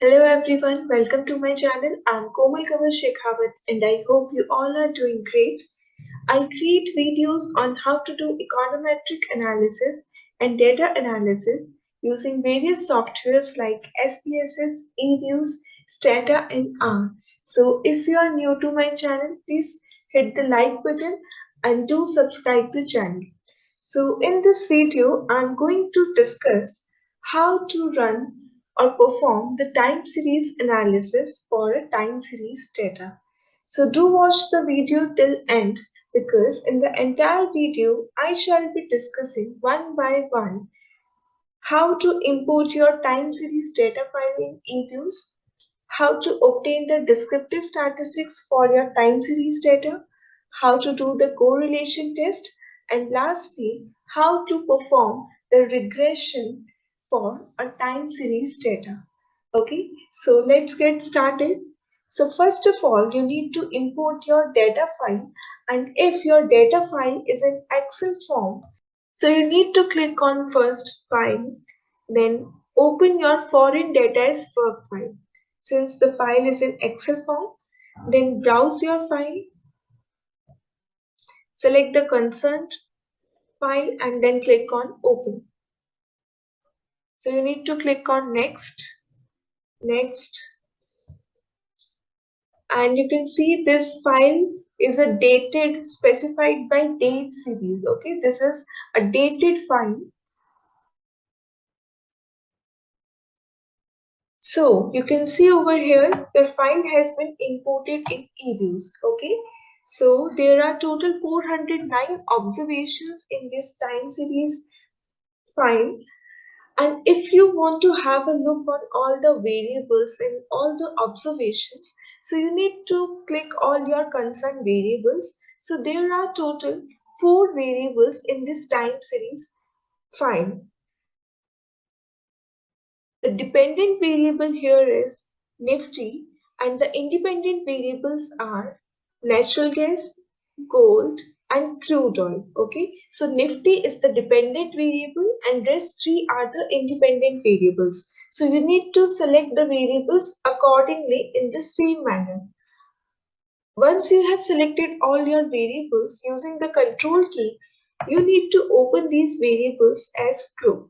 Hello everyone, welcome to my channel. I'm Komal Shekhawat and I hope you all are doing great. I create videos on how to do econometric analysis and data analysis using various softwares like SPSS, EViews, Stata and R. So if you are new to my channel, please hit the like button and do subscribe the channel. So in this video, I'm going to discuss how to run or perform the time series analysis for a time series data. So do watch the video till end because in the entire video, I shall be discussing one by one how to import your time series data file in EViews, how to obtain the descriptive statistics for your time series data, how to do the correlation test, and lastly, how to perform the regression for a time series data. Okay, so let's get started. So first of all, you need to import your data file, and if your data file is in Excel form, so you need to click on first file, then open your foreign data as work file. Since the file is in Excel form, then browse your file, select the concerned file and then click on open. So you need to click on next, next, and you can see this file is a dated specified by date series. Okay, this is a dated file. So you can see over here the file has been imported in EViews. Okay, so there are total 409 observations in this time series file. And if you want to have a look on all the variables and all the observations, so you need to click all your concerned variables. So there are total 4 variables in this time series file. The dependent variable here is Nifty and the independent variables are natural gas, gold and crude oil. Okay, so Nifty is the dependent variable and rest three are the independent variables. So you need to select the variables accordingly in the same manner. Once you have selected all your variables using the control key, you need to open these variables as group.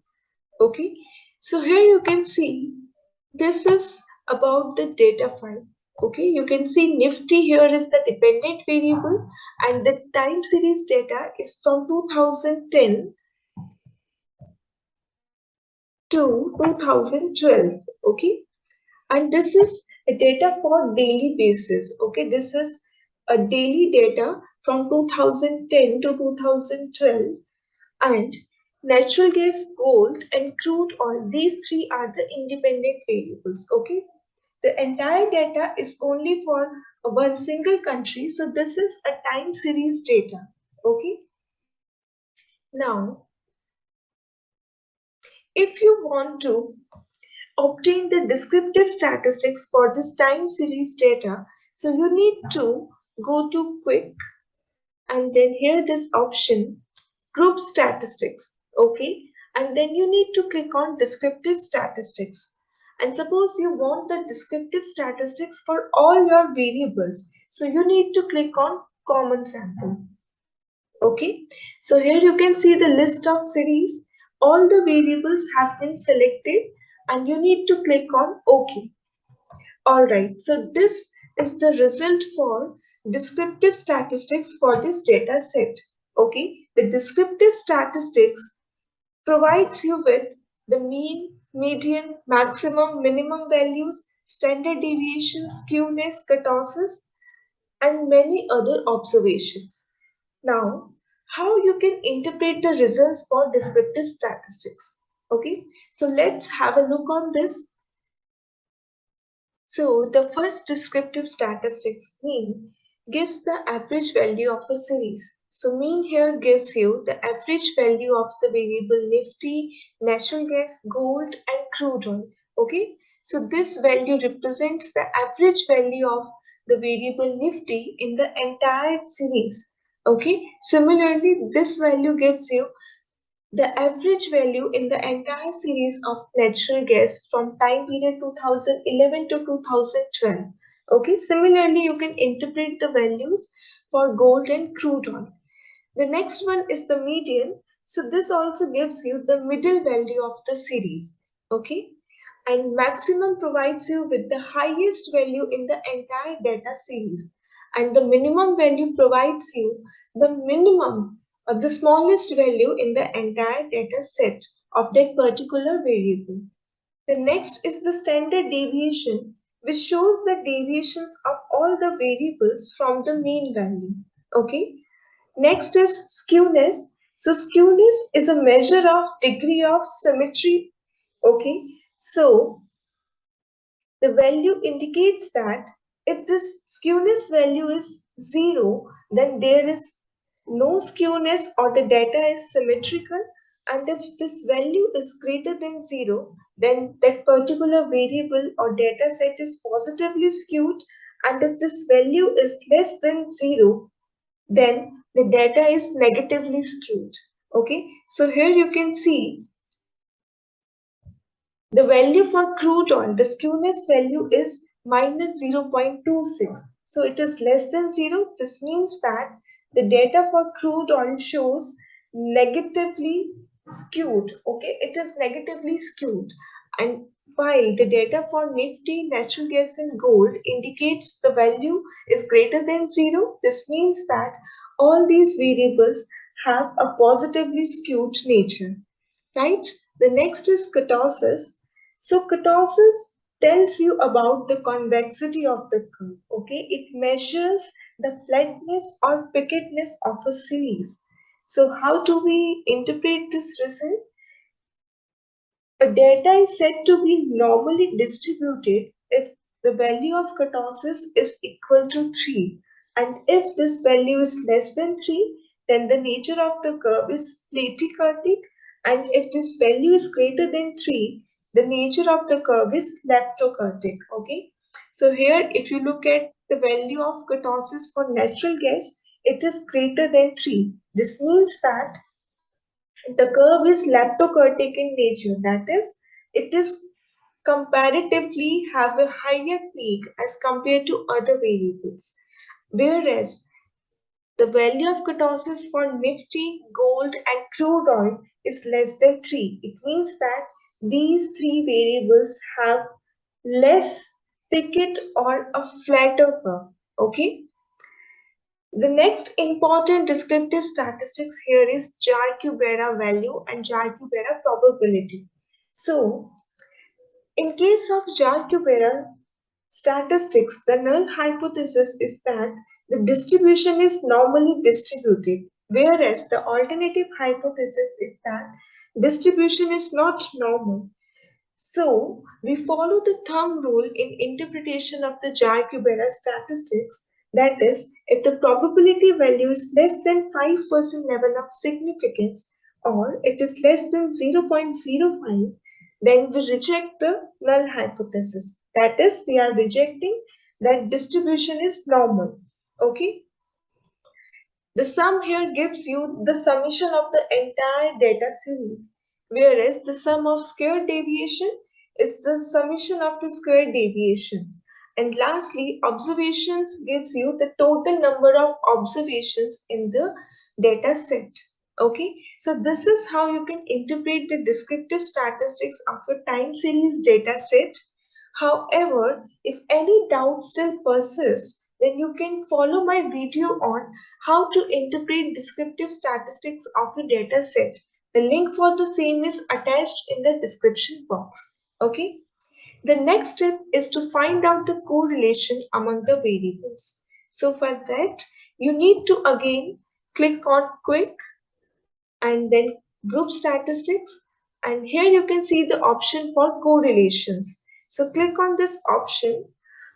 Okay, so here you can see this is about the data file. Okay, you can see Nifty here is the dependent variable and the time series data is from 2010 to 2012. Okay, and this is a data for daily basis. Okay, this is a daily data from 2010 to 2012 and natural gas, gold and crude oil, these three are the independent variables. Okay, the entire data is only for one single country, so this is a time series data. Okay, now if you want to obtain the descriptive statistics for this time series data, so you need to go to quick and then here this option group statistics. Okay, and then you need to click on descriptive statistics, and suppose you want the descriptive statistics for all your variables, so you need to click on common sample. Okay, so here you can see the list of series. All the variables have been selected and you need to click on OK. Alright, so this is the result for descriptive statistics for this data set. Okay, the descriptive statistics provides you with the mean, median, maximum, minimum values, standard deviation, skewness, kurtosis, and many other observations. Now, how you can interpret the results for descriptive statistics? Okay, so let's have a look on this. So the first descriptive statistics mean gives the average value of a series. So mean here gives you the average value of the variable Nifty, natural gas, gold and crude oil. Okay, so this value represents the average value of the variable Nifty in the entire series. Okay, similarly this value gives you the average value in the entire series of natural gas from time period 2011 to 2012. Okay, similarly, you can interpret the values for gold and crude oil. The next one is the median. So this also gives you the middle value of the series. Okay, and maximum provides you with the highest value in the entire data series, and the minimum value provides you the minimum or the smallest value in the entire data set of that particular variable. The next is the standard deviation, which shows the deviations of all the variables from the mean value. Okay, next is skewness. So skewness is a measure of degree of symmetry. Okay, so the value indicates that if this skewness value is 0, then there is no skewness or the data is symmetrical. And if this value is greater than 0, then that particular variable or data set is positively skewed. And if this value is less than 0, then the data is negatively skewed. Okay, so here you can see the value for crude oil, the skewness value is minus 0.26. So it is less than 0. This means that the data for crude oil shows negatively skewed. Okay, it is negatively skewed. And while the data for Nifty, natural gas and gold indicates the value is greater than 0, this means that all these variables have a positively skewed nature, right? The next is kurtosis. So kurtosis tells you about the convexity of the curve. Okay, it measures the flatness or pickedness of a series. So how do we interpret this result? A data is said to be normally distributed if the value of kurtosis is equal to 3, and if this value is less than 3, then the nature of the curve is platykurtic, and if this value is greater than 3, the nature of the curve is leptokurtic. Okay, so here if you look at the value of kurtosis for natural gas, it is greater than 3. This means that the curve is leptokurtic in nature, that is, it is comparatively have a higher peak as compared to other variables. Whereas the value of kurtosis for Nifty, gold and crude oil is less than 3. It means that these three variables have less thicket or a flatter curve. Okay. The next important descriptive statistics here is Jar-Cubera value and Jar-Cubera probability. So, in case of Jar-Cubera statistics, the null hypothesis is that the distribution is normally distributed, whereas the alternative hypothesis is that distribution is not normal. So, we follow the thumb rule in interpretation of the Jar-Cubera statistics. That is, if the probability value is less than 5% level of significance or it is less than 0.05, then we reject the null hypothesis. That is, we are rejecting that distribution is normal. Okay. The sum here gives you the summation of the entire data series, whereas the sum of square deviation is the summation of the square deviations. And lastly, observations gives you the total number of observations in the data set. Okay, so this is how you can interpret the descriptive statistics of a time series data set. However, if any doubt still persists, then you can follow my video on how to interpret descriptive statistics of a data set. The link for the same is attached in the description box. Okay. The next step is to find out the correlation among the variables. So for that, you need to again click on quick and then group statistics, and here you can see the option for correlations. So click on this option,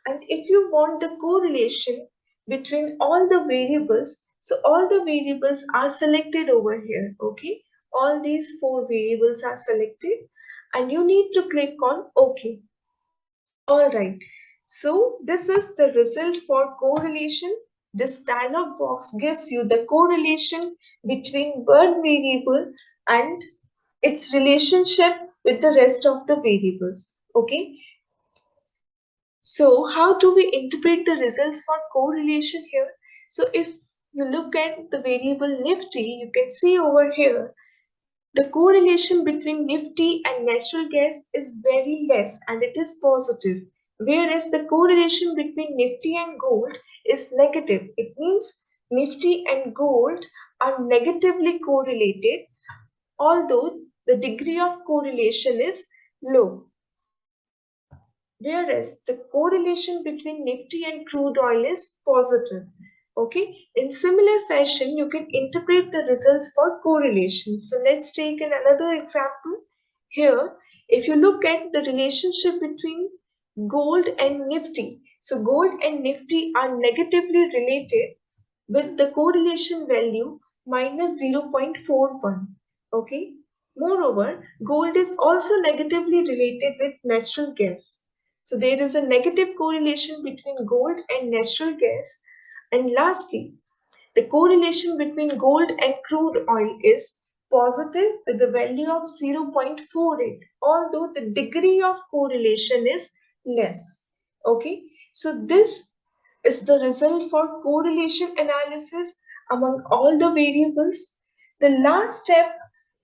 and if you want the correlation between all the variables, so all the variables are selected over here. Okay, all these four variables are selected and you need to click on OK. All right, so this is the result for correlation. This dialog box gives you the correlation between one variable and its relationship with the rest of the variables. Okay, so how do we interpret the results for correlation here? So if you look at the variable Nifty, you can see over here the correlation between Nifty and natural gas is very less and it is positive, whereas the correlation between Nifty and gold is negative. It means Nifty and gold are negatively correlated, although the degree of correlation is low. Whereas the correlation between Nifty and crude oil is positive. Okay, in similar fashion, you can interpret the results for correlation. So let's take another example. Here, if you look at the relationship between gold and Nifty, so gold and Nifty are negatively related with the correlation value minus 0.41. Okay. Moreover, gold is also negatively related with natural gas. So there is a negative correlation between gold and natural gas. And lastly, the correlation between gold and crude oil is positive with a value of 0.48, although the degree of correlation is less. Okay, so this is the result for correlation analysis among all the variables. The last step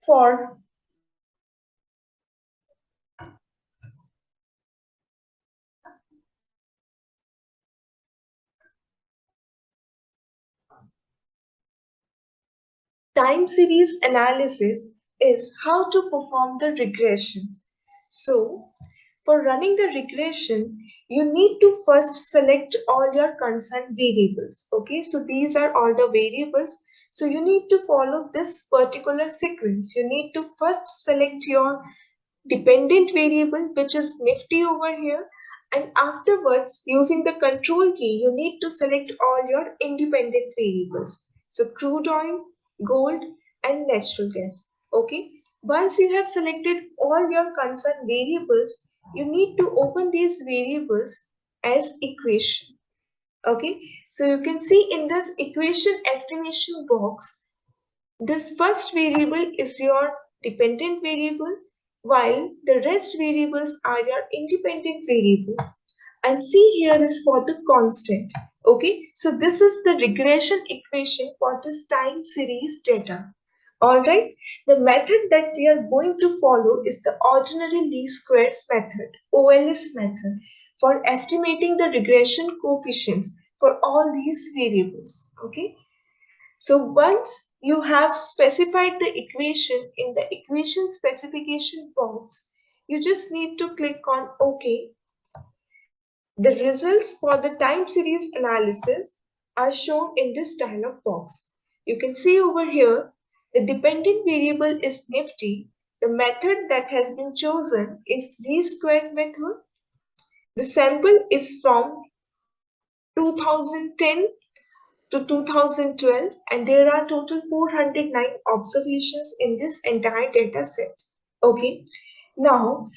for time series analysis is how to perform the regression. So, for running the regression, you need to first select all your concerned variables. Okay, so these are all the variables. So you need to follow this particular sequence. You need to first select your dependent variable, which is Nifty over here, and afterwards using the control key you need to select all your independent variables, so crude oil, gold and natural gas. Okay, once you have selected all your concerned variables, you need to open these variables as equation. Okay, so you can see in this equation estimation box, this first variable is your dependent variable, while the rest variables are your independent variable. And C here is for the constant. Okay, so this is the regression equation for this time series data. Alright, the method that we are going to follow is the ordinary least squares method, OLS method, for estimating the regression coefficients for all these variables. Okay, so once you have specified the equation in the equation specification box, you just need to click on OK. The results for the time series analysis are shown in this dialog box. You can see over here, the dependent variable is Nifty. The method that has been chosen is least squared method. The sample is from 2010 to 2012, and there are total 409 observations in this entire data set. Okay, now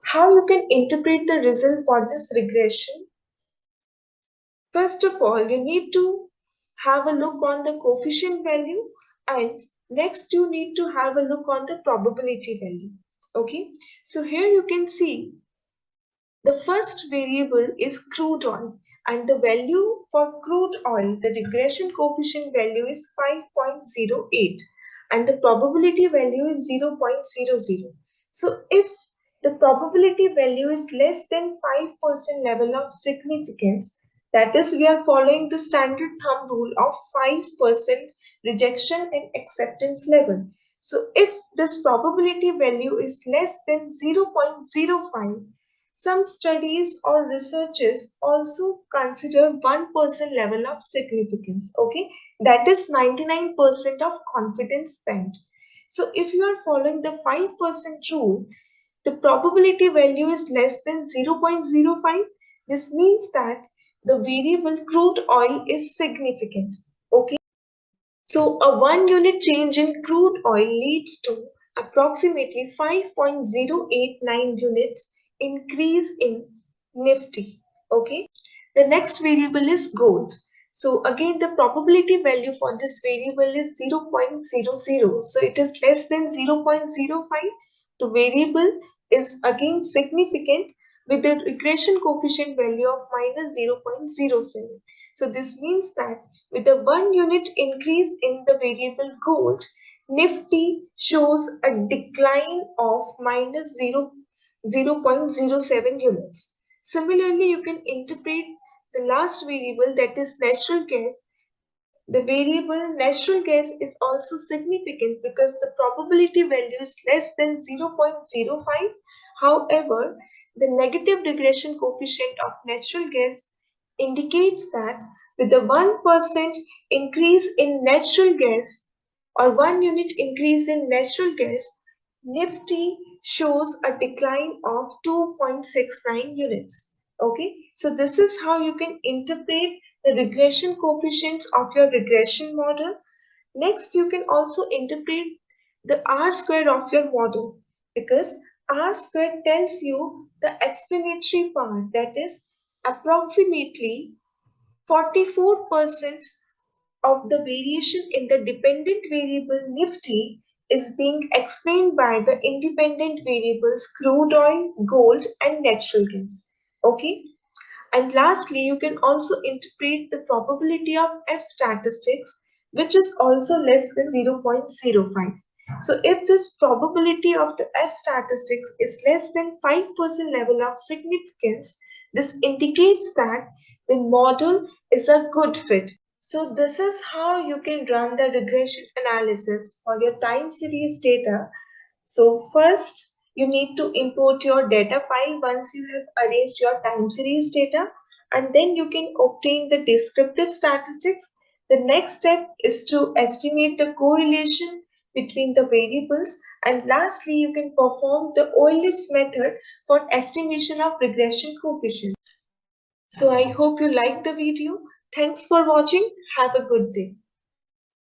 how you can interpret the result for this regression? First of all, you need to have a look on the coefficient value, and next you need to have a look on the probability value. Okay, so here you can see the first variable is crude oil, and the value for crude oil, the regression coefficient value is 5.08 and the probability value is 0.00. So if the probability value is less than 5% level of significance, that is, we are following the standard thumb rule of 5% rejection and acceptance level. So if this probability value is less than 0.05, some studies or researches also consider 1% level of significance. Okay, that is 99% of confidence band. So if you are following the 5% rule, the probability value is less than 0.05. This means that the variable crude oil is significant. Okay, so a 1 unit change in crude oil leads to approximately 5.089 units increase in Nifty. Okay. The next variable is gold. So again, the probability value for this variable is 0.00. So it is less than 0.05. The variable is again significant with the regression coefficient value of minus 0.07. So this means that with a 1 unit increase in the variable gold, Nifty shows a decline of minus 0.07 units. Similarly, you can interpret the last variable, that is natural gas. The variable natural gas is also significant because the probability value is less than 0.05. However, the negative regression coefficient of natural gas indicates that with a 1% increase in natural gas or 1 unit increase in natural gas, Nifty shows a decline of 2.69 units. Okay, so this is how you can interpret the regression coefficients of your regression model. Next, you can also interpret the R square of your model, because R square tells you the explanatory part, that is approximately 44% of the variation in the dependent variable Nifty is being explained by the independent variables crude oil, gold, and natural gas. Okay. And lastly, you can also interpret the probability of F statistics, which is also less than 0.05. So if this probability of the F statistics is less than 5% level of significance, this indicates that the model is a good fit. So this is how you can run the regression analysis for your time series data. So first, you need to import your data file once you have arranged your time series data, and then you can obtain the descriptive statistics. The next step is to estimate the correlation between the variables, and lastly, you can perform the OLS method for estimation of regression coefficient. So I hope you liked the video. Thanks for watching. Have a good day.